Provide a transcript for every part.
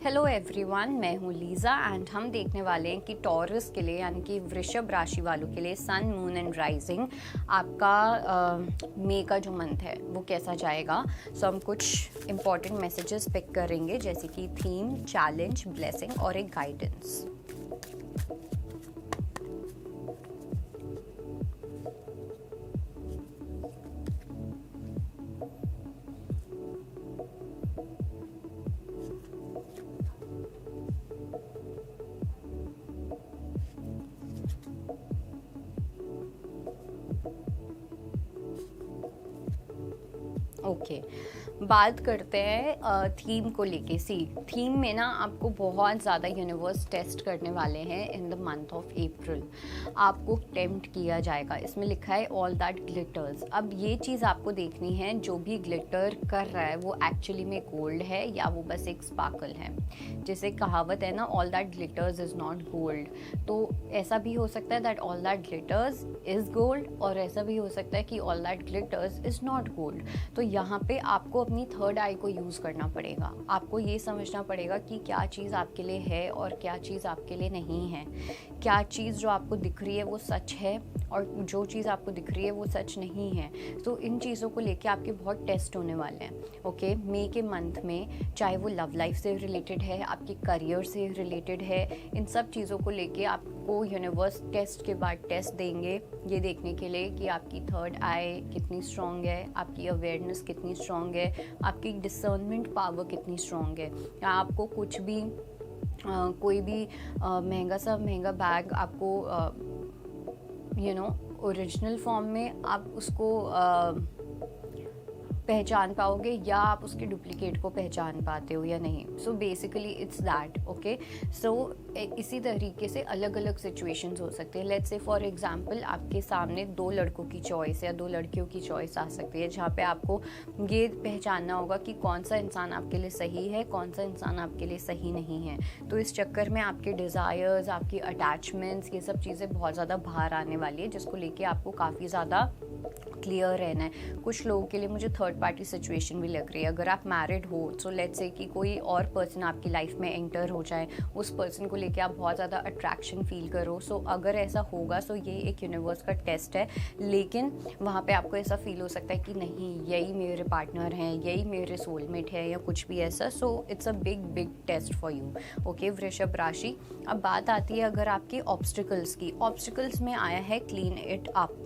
Hello everyone, मैं हूँ Lisa and हम देखने वाले हैं कि टॉरस के लिए यानी कि वृषभ राशि वालों के लिए सन, मून एंड राइजिंग आपका मई का जो मंथ है वो कैसा जाएगा। सो हम कुछ इम्पॉर्टेंट मैसेजेस पिक करेंगे जैसे कि थीम, चैलेंज, ब्लेसिंग और एक गाइडेंस। ओके, बात करते हैं थीम को लेके। थीम में ना आपको बहुत ज़्यादा यूनिवर्स टेस्ट करने वाले हैं in the month of April. आपको टेम्प्ट किया जाएगा। इसमें लिखा है ऑल दैट ग्लिटर्स। अब ये चीज़ आपको देखनी है, जो भी ग्लिटर कर रहा है वो एक्चुअली में गोल्ड है या वो बस एक स्पार्कल है। जैसे कहावत है ना, all that glitters is not gold. तो ऐसा भी हो सकता है that all that glitters is gold, और ऐसा भी हो सकता है कि all that glitters is not gold. तो यहाँ पे आपको अपनी थर्ड आई को यूज़ करना पड़ेगा। आपको ये समझना पड़ेगा कि क्या चीज़ आपके लिए है और क्या चीज़ आपके लिए नहीं है। क्या चीज़ जो आपको दिख रही है वो सच है और जो चीज़ आपको दिख रही है वो सच नहीं है। तो इन चीज़ों को लेके आपके बहुत टेस्ट होने वाले हैं। ओके, मई के मंथ में चाहे वो लव लाइफ से रिलेटेड है, आपके करियर से रिलेटेड है, इन सब चीज़ों को लेके आपको यूनिवर्स टेस्ट के बाद टेस्ट देंगे, ये देखने के लिए कि आपकी थर्ड आई कितनी स्ट्रॉन्ग है, आपकी अवेयरनेस कितनी स्ट्रॉन्ग है, आपकी डिसर्नमेंट पावर कितनी स्ट्रॉन्ग है। या आपको कुछ भी कोई भी महंगा बैग आपको ओरिजिनल फॉर्म में आप उसको पहचान पाओगे या आप उसके डुप्लीकेट को पहचान पाते हो या नहीं। So basically it's that. Okay, so इसी तरीके से अलग अलग सिचुएशंस हो सकते हैं। लेट्स से फॉर एग्जांपल आपके सामने दो लड़कों की चॉइस या दो लड़कियों की चॉइस आ सकती है, जहाँ पे आपको ये पहचानना होगा कि कौन सा इंसान आपके लिए सही है, कौन सा इंसान आपके लिए सही नहीं है। तो इस चक्कर में आपके डिज़ायर्स, आपकी अटैचमेंट्स, ये सब चीज़ें बहुत ज़्यादा बाहर आने वाली है, जिसको लेके आपको काफ़ी ज़्यादा क्लियर रहना है। कुछ लोगों के लिए मुझे थर्ड पार्टी सिचुएशन भी लग रही है। अगर आप मैरिड हो, सो लेट्स से कि कोई और पर्सन आपकी लाइफ में एंटर हो जाए, उस पर्सन को लेके आप बहुत ज़्यादा अट्रैक्शन फील करो। सो अगर ऐसा होगा, सो ये एक यूनिवर्स का टेस्ट है, लेकिन वहाँ पे आपको ऐसा फील हो सकता है कि नहीं, यही मेरे पार्टनर हैं, यही मेरे सोलमेट है या कुछ भी ऐसा। So it's a big test for you. Okay, वृषभ राशि। अब बात आती है अगर आपके ऑब्स्टिकल्स की। ऑब्स्टिकल्स में आया है क्लीन इट अप।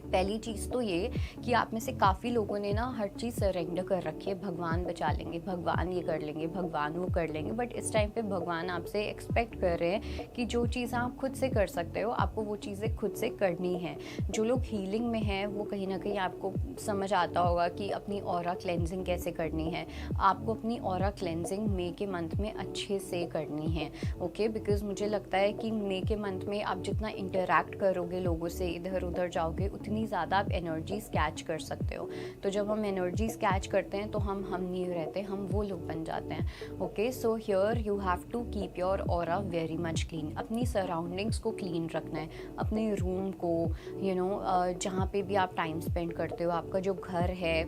पहली चीज़ तो ये कि आप में से काफ़ी लोगों ने ना हर चीज़ सरेंडर कर रखी है। भगवान बचा लेंगे, भगवान ये कर लेंगे, भगवान वो कर लेंगे। बट इस टाइम पे भगवान आपसे एक्सपेक्ट कर रहे हैं कि जो चीज़ आप खुद से कर सकते हो, आपको वो चीज़ें खुद से करनी है। जो लोग हीलिंग में हैं वो कहीं ना कहीं आपको समझ आता होगा कि अपनी ऑरा क्लेंजिंग कैसे करनी है। आपको अपनी ऑरा क्लेंजिंग मई के मंथ में अच्छे से करनी है। ओके, बिकॉज मुझे लगता है कि मई के मंथ में आप जितना इंटरेक्ट करोगे लोगों से, इधर उधर जाओगे, उतनी ज़्यादा आप एनर्जीज कैच कर सकते हो। तो जब हम एनर्जीज कैच करते हैं तो हम नहीं रहते, हम वो लोग बन जाते हैं। Okay, so here you have to keep your aura very much clean. अपनी सराउंडिंग्स को क्लीन रखना है, अपने रूम को, जहाँ पे भी आप टाइम स्पेंड करते हो, आपका जो घर है,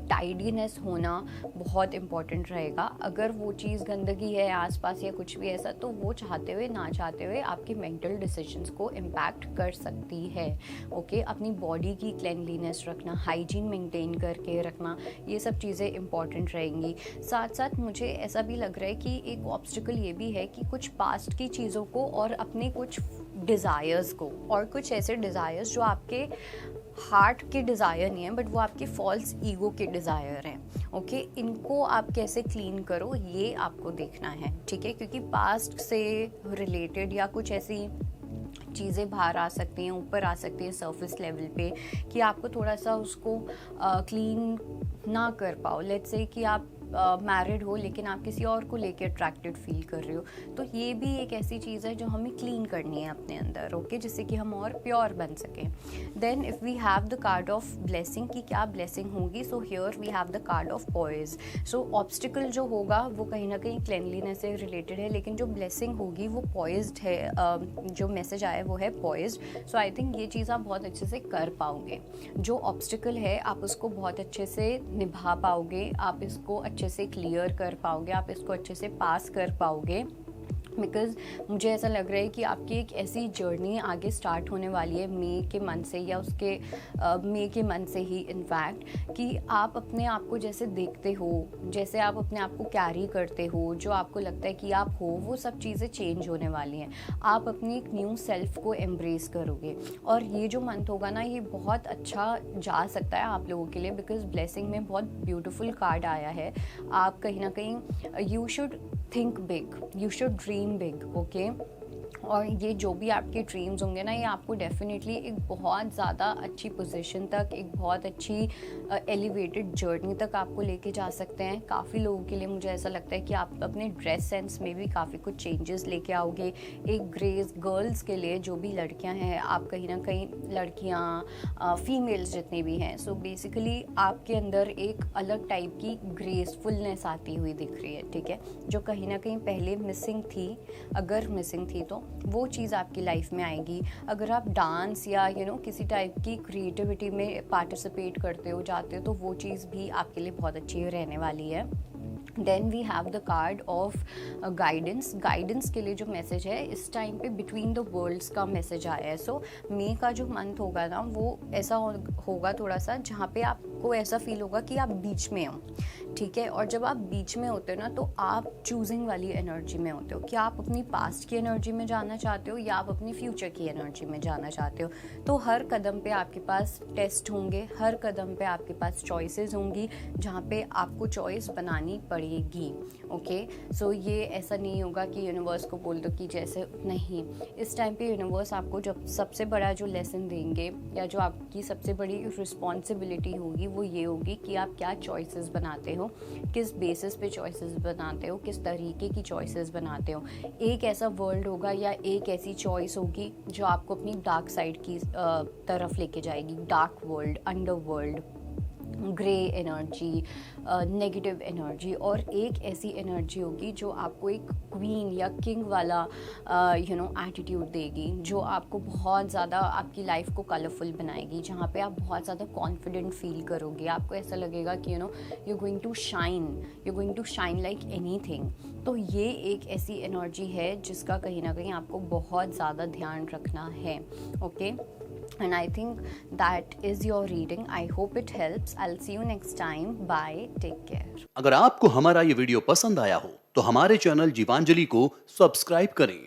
टाइडीनेस होना बहुत इम्पॉर्टेंट रहेगा। अगर वो चीज़ गंदगी है आसपास या कुछ भी ऐसा, तो वो चाहते हुए ना चाहते हुए आपके मेंटल डिसीजंस को इम्पैक्ट कर सकती है। ओके, अपनी बॉडी की क्लेanलीनेस रखना, हाइजीन मेंटेन करके रखना, ये सब चीज़ें इम्पॉर्टेंट रहेंगी। साथ साथ मुझे ऐसा भी लग रहा है कि एक ऑब्स्टिकल ये भी है कि कुछ पास्ट की चीज़ों को और अपने कुछ डिज़ायर्स को, और कुछ ऐसे डिज़ायर्स जो आपके हार्ट के डिज़ायर नहीं है बट वो आपके फॉल्स ईगो के डिज़ायर हैं। ओके, इनको आप कैसे क्लीन करो ये आपको देखना है, ठीक है। क्योंकि पास्ट से रिलेटेड या कुछ ऐसी चीज़ें बाहर आ सकती हैं, ऊपर आ सकती हैं सर्फेस लेवल पे, कि आपको थोड़ा सा उसको क्लीन ना कर पाओ। लेट्स से कि आप मैरिड हो लेकिन आप किसी और को लेके अट्रैक्टेड फील कर रहे हो, तो ये भी एक ऐसी चीज़ है जो हमें क्लीन करनी है अपने अंदर। ओके, जिससे कि हम और प्योर बन सकें। Then if we have the card of blessing, की क्या ब्लेसिंग होगी। So here we have the card of poise. So obstacle जो होगा वो कहीं ना कहीं क्लेanलीनेस से रिलेटेड है, लेकिन जो ब्लेसिंग होगी वो पॉइज्ड है। जो मैसेज आया वो है पॉइज्ड। सो आई थिंक ये चीज़ आप बहुत अच्छे से कर पाओगे। जो ऑब्स्टिकल है आप उसको बहुत अच्छे से निभा पाओगे, आप इसको अच्छे से क्लियर कर पाओगे, आप इसको अच्छे से पास कर पाओगे। बिकॉज़ मुझे ऐसा लग रहा है कि आपकी एक ऐसी जर्नी आगे स्टार्ट होने वाली है मई के मंथ से, या उसके मई के मंथ से ही इनफैक्ट, कि आप अपने आप को जैसे देखते हो, जैसे आप अपने आप को कैरी करते हो, जो आपको लगता है कि आप हो, वो सब चीज़ें चेंज होने वाली हैं। आप अपनी एक न्यू सेल्फ को एम्ब्रेस करोगे, और ये जो मंथ होगा ना, ये बहुत अच्छा जा सकता है आप लोगों के लिए, बिकॉज़ ब्लेसिंग में बहुत ब्यूटीफुल कार्ड आया है। आप कहीं ना कहीं you should think big, you should dream big, okay. और ये जो भी आपके ड्रीम्स होंगे ना, ये आपको डेफिनेटली एक बहुत ज़्यादा अच्छी पोजीशन तक, एक बहुत अच्छी एलिवेटेड जर्नी तक आपको लेके जा सकते हैं। काफ़ी लोगों के लिए मुझे ऐसा लगता है कि आप अपने ड्रेस सेंस में भी काफ़ी कुछ चेंजेस लेके आओगे। एक ग्रेस गर्ल्स के लिए, जो भी लड़कियां हैं, आप कहीं ना कहीं लड़कियां फीमेल्स जितनी भी हैं, सो बेसिकली आपके अंदर एक अलग टाइप की ग्रेसफुलनेस आती हुई दिख रही है, ठीक है, जो कहीं ना कहीं पहले मिसिंग थी। अगर मिसिंग थी तो वो चीज़ आपकी लाइफ में आएगी। अगर आप डांस या किसी टाइप की क्रिएटिविटी में पार्टिसिपेट करते हो, जाते हो, तो वो चीज़ भी आपके लिए बहुत अच्छी रहने वाली है। Then we have the card of guidance. Guidance के लिए जो मैसेज है इस टाइम पे बिटवीन द वर्ल्ड्स का मैसेज आया है। सो मई का जो मंथ होगा ना, वो ऐसा होगा थोड़ा सा, जहाँ पे आपको ऐसा फील होगा कि आप बीच में हो, ठीक है। और जब आप बीच में होते हो ना, तो आप चूजिंग वाली एनर्जी में होते हो कि आप अपनी पास्ट की एनर्जी में जाना चाहते हो या आप अपनी फ्यूचर की एनर्जी में जाना चाहते हो। तो हर कदम पे आपके पास टेस्ट होंगे, हर कदम पे आपके पास चॉइसेस होंगी, जहाँ पे आपको चॉइस बनानी पड़ेगी, ओके। सो ये ऐसा नहीं होगा कि यूनिवर्स को बोल दो कि जैसे, नहीं, इस टाइम पे यूनिवर्स आपको जब सबसे बड़ा जो लेसन देंगे, या जो आपकी सबसे बड़ी रिस्पॉन्सिबिलिटी होगी, वो ये होगी कि आप क्या चॉइसेस बनाते हो, किस बेसिस पे चॉइसेस बनाते हो, किस तरीके की चॉइसेस बनाते हो। एक ऐसा वर्ल्ड होगा या एक ऐसी चॉइस होगी जो आपको अपनी डार्क साइड की तरफ लेके जाएगी, dark world, underworld, grey energy, negative energy, और एक ऐसी एनर्जी होगी जो आपको एक क्वीन या किंग वाला एटीट्यूड देगी, जो आपको बहुत ज़्यादा आपकी लाइफ को कलरफुल बनाएगी, जहाँ पे आप बहुत ज़्यादा कॉन्फिडेंट फील करोगे। आपको ऐसा लगेगा कि you going to shine like anything. तो ये एक ऐसी एनर्जी है जिसका कहीं ना कहीं आपको बहुत ज़्यादा ध्यान रखना है, okay. And I think that is your reading. I hope it helps. I'll see you next time. Bye. Take care. अगर आपको हमारा ये वीडियो पसंद आया हो तो हमारे चैनल जीवांजलि को सब्सक्राइब करें